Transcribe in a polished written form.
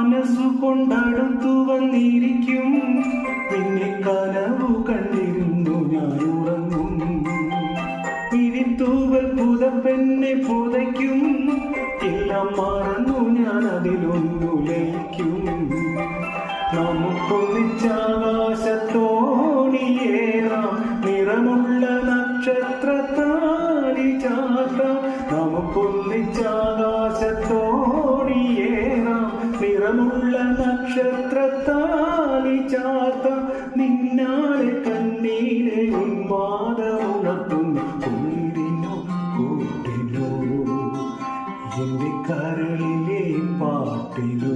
മനസ്സുകൊണ്ടടുത്തു വന്നിരിക്കും, നിന്നെ കനവു കണ്ടിരുന്നു ഞാൻ ഉറങ്ങും. പിരിത്തൂവൽ പുതപ്പെന്നെ പുതയ്ക്കും, എല്ലാം മറന്നു ഞാൻ അതിലൊന്നു ലയിക്കും. നമുക്കൊന്നിച്ചാകാശത്തോണിയേറാം, നിറമുള്ള നക്ഷത്രത്താലി ചാർത്താം. നമുക്കൊന്നിച്ചാകാശത്തോണിയേറാം, നിറമുള്ള നക്ഷത്രത്താലി ചാർത്താം. നിന്നാലെ കണ്ണീരെ ഉന്മാദമുണർത്തുന്നു കുളിരിനോ കൂട്ടിനോ, എന്റെ കരളിലെ പാട്ടിനോ.